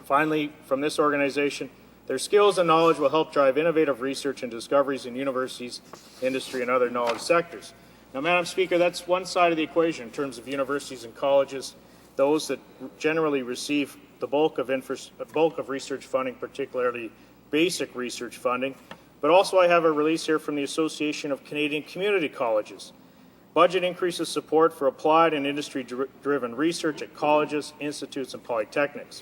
Finally, from this organization, their skills and knowledge will help drive innovative research and discoveries in universities, industry, and other knowledge sectors. Now, Madam Speaker, that's one side of the equation in terms of universities and colleges, those that generally receive the bulk of research funding, particularly basic research funding. But also I have a release here from the Association of Canadian Community Colleges. Budget increases support for applied and industry-driven research at colleges, institutes, and polytechnics.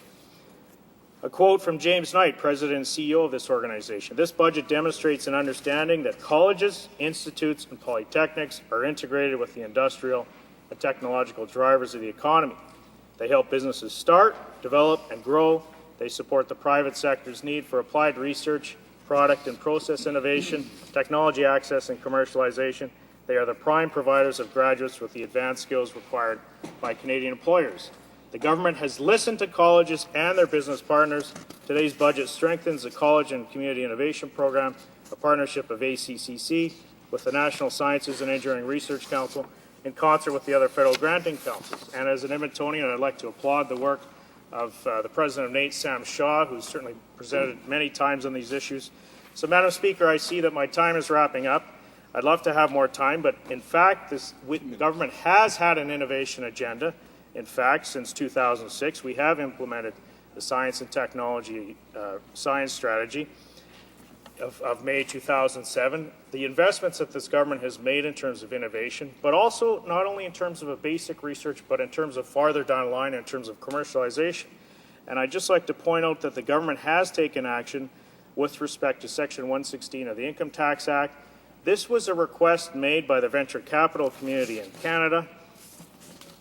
A quote from James Knight, President and CEO of this organization. This budget demonstrates an understanding that colleges, institutes, and polytechnics are integrated with the industrial and technological drivers of the economy. They help businesses start, develop, and grow. They support the private sector's need for applied research, product and process innovation, technology access, and commercialization. They are the prime providers of graduates with the advanced skills required by Canadian employers. The government has listened to colleges and their business partners. Today's budget strengthens the College and Community Innovation Program, a partnership of ACCC with the National Sciences and Engineering Research Council in concert with the other federal granting councils. And as an Edmontonian, I'd like to applaud the work of the President of NAIT, Sam Shaw, who's certainly presented many times on these issues. So, Madam Speaker, I see that my time is wrapping up. I'd love to have more time, but in fact, the government has had an innovation agenda. In fact, since 2006, we have implemented the Science and Technology Science Strategy of May 2007. The investments that this government has made in terms of innovation, but also not only in terms of a basic research, but in terms of farther down the line in terms of commercialization. And I'd just like to point out that the government has taken action with respect to Section 116 of the Income Tax Act. This was a request made by the venture capital community in Canada.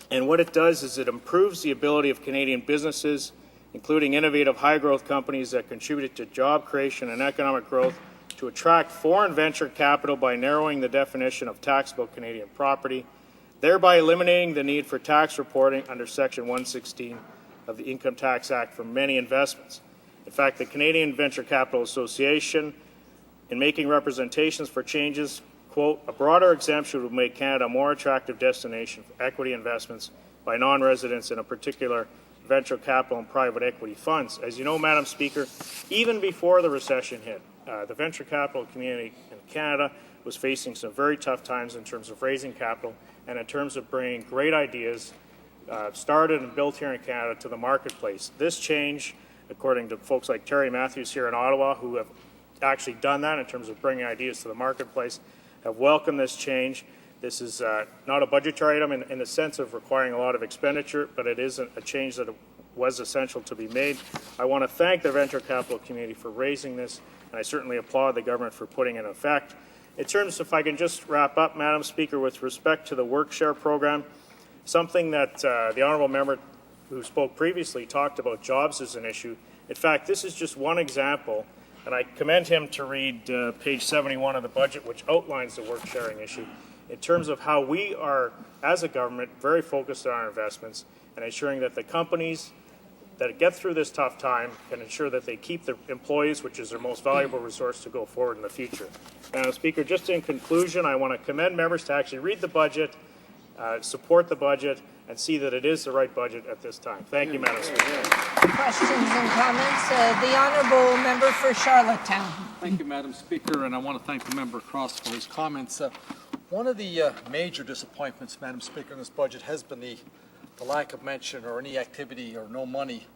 And what it does is it improves the ability of Canadian businesses, including innovative high-growth companies that contribute to job creation and economic growth, to attract foreign venture capital by narrowing the definition of taxable Canadian property, thereby eliminating the need for tax reporting under Section 116 of the Income Tax Act for many investments. In fact, the Canadian Venture Capital Association, in making representations for changes, quote, a broader exemption would make Canada a more attractive destination for equity investments by non-residents in a particular venture capital and private equity funds. As you know, Madam Speaker, even before the recession hit, the venture capital community in Canada was facing some very tough times in terms of raising capital and in terms of bringing great ideas started and built here in Canada to the marketplace. This change, according to folks like Terry Matthews here in Ottawa, who have actually done that in terms of bringing ideas to the marketplace, have welcomed this change. This is not a budgetary item in the sense of requiring a lot of expenditure, but it is a change that was essential to be made. I want to thank the venture capital community for raising this, and I certainly applaud the government for putting it in effect. In terms, if I can just wrap up, Madam Speaker, with respect to the WorkShare program, something that the honourable member who spoke previously talked about jobs as an issue. In fact, this is just one example. And I commend him to read page 71 of the budget, which outlines the work sharing issue in terms of how we are, as a government, very focused on our investments and ensuring that the companies that get through this tough time can ensure that they keep their employees, which is their most valuable resource, to go forward in the future. Madam Speaker, just in conclusion, I want to commend members to actually read the budget, support the budget, and see that it is the right budget at this time. Thank you, Madam Speaker. Questions and comments? The Honourable Member for Charlottetown. Thank you, Madam Speaker, and I want to thank the member across for his comments. One of the major disappointments, Madam Speaker, in this budget has been the lack of mention or any activity or no money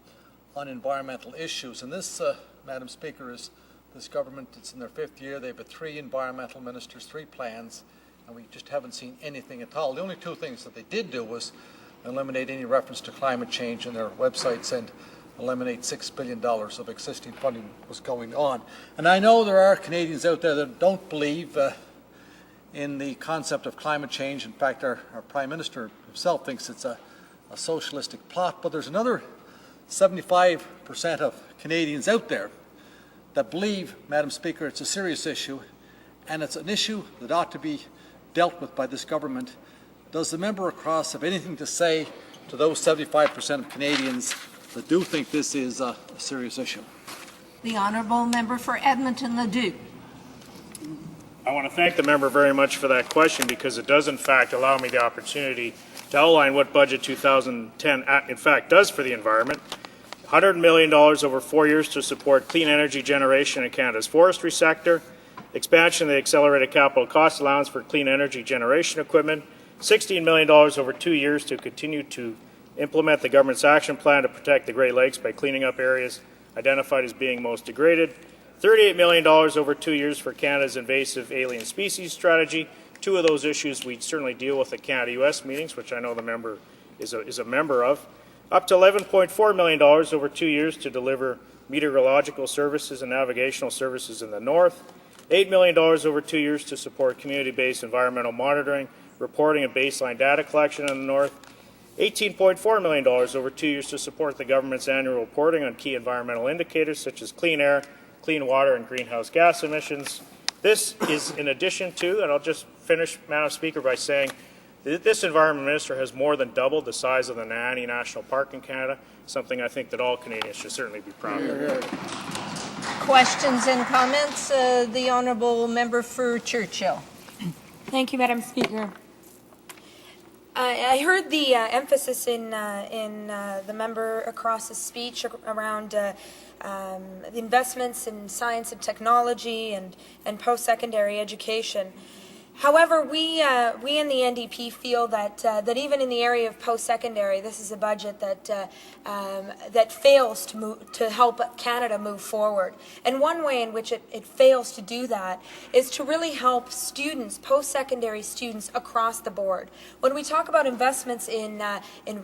on environmental issues. And this, Madam Speaker, is this government. It's in their 5th year. They've had 3 environmental ministers, 3 plans, and we just haven't seen anything at all. The only 2 things that they did do was eliminate any reference to climate change in their websites and eliminate $6 billion of existing funding was going on. And I know there are Canadians out there that don't believe in the concept of climate change. In fact, our Prime Minister himself thinks it's a socialistic plot, but there's another 75% of Canadians out there that believe, Madam Speaker, it's a serious issue and it's an issue that ought to be dealt with by this government. Does the member across have anything to say to those 75% of Canadians that do think this is a serious issue? The Honourable Member for Edmonton-Leduc. I want to thank the member very much for that question, because it does in fact allow me the opportunity to outline what Budget 2010 in fact does for the environment. $100 million over 4 years to support clean energy generation in Canada's forestry sector, expansion of the accelerated capital cost allowance for clean energy generation equipment, $16 million over 2 years to continue to implement the government's action plan to protect the Great Lakes by cleaning up areas identified as being most degraded, $38 million over 2 years for Canada's invasive alien species strategy. Two of those issues we certainly deal with at Canada-US meetings, which I know the member is a member of. Up to $11.4 million over 2 years to deliver meteorological services and navigational services in the north. $8 million over 2 years to support community-based environmental monitoring, reporting, and baseline data collection in the north. $18.4 million over 2 years to support the government's annual reporting on key environmental indicators such as clean air, clean water, and greenhouse gas emissions. This is in addition to, and I'll just finish, Madam Speaker, by saying that this Environment Minister has more than doubled the size of the Nahanni National Park in Canada, something I think that all Canadians should certainly be proud of. Questions and comments? The honourable member for Churchill. Thank you, Madam Speaker. I heard the emphasis in the member across's speech around the investments in science and technology and post-secondary education. However, we in the NDP feel that even in the area of post-secondary, this is a budget that fails to help Canada move forward. And one way in which it fails to do that is to really help students, post-secondary students across the board. When we talk about investments in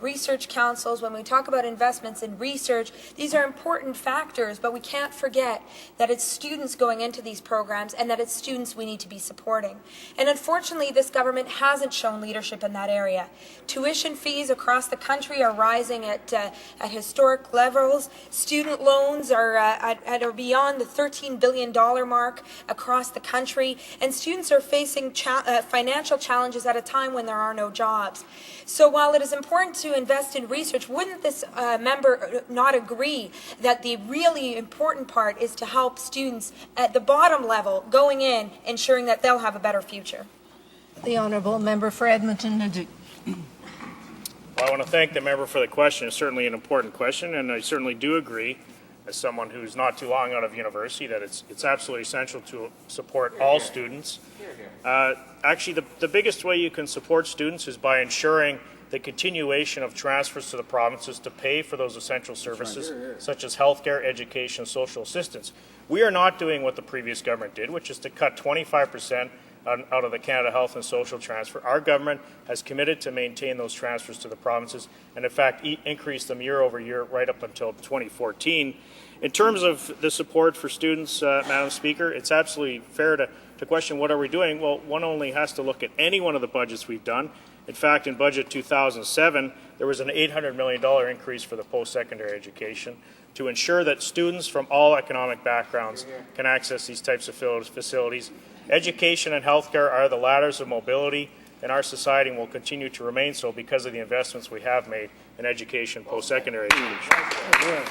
research councils, when we talk about investments in research, these are important factors, but we can't forget that it's students going into these programs and that it's students we need to be supporting. And unfortunately, this government hasn't shown leadership in that area. Tuition fees across the country are rising at historic levels. Student loans are beyond the $13 billion mark across the country, and students are facing financial challenges at a time when there are no jobs. So while it is important to invest in research, wouldn't this member not agree that the really important part is to help students at the bottom level going in, ensuring that they'll have a better future? The honourable member for Edmonton. Well, I want to thank the member for the question. It's certainly an important question, and I certainly do agree, as someone who's not too long out of university, that it's absolutely essential to support all students. Actually, the biggest way you can support students is by ensuring the continuation of transfers to the provinces to pay for those essential services, such as healthcare, education, social assistance. We are not doing what the previous government did, which is to cut 25% out of the Canada Health and Social Transfer. Our government has committed to maintain those transfers to the provinces and, in fact, increase them year over year right up until 2014. In terms of the support for students, Madam Speaker, it's absolutely fair to question what are we doing. Well, one only has to look at any one of the budgets we've done. In fact, in Budget 2007, there was an $800 million increase for the post-secondary education to ensure that students from all economic backgrounds can access these types of facilities. Education and healthcare are the ladders of mobility in our society and will continue to remain so because of the investments we have made in education, post-secondary education.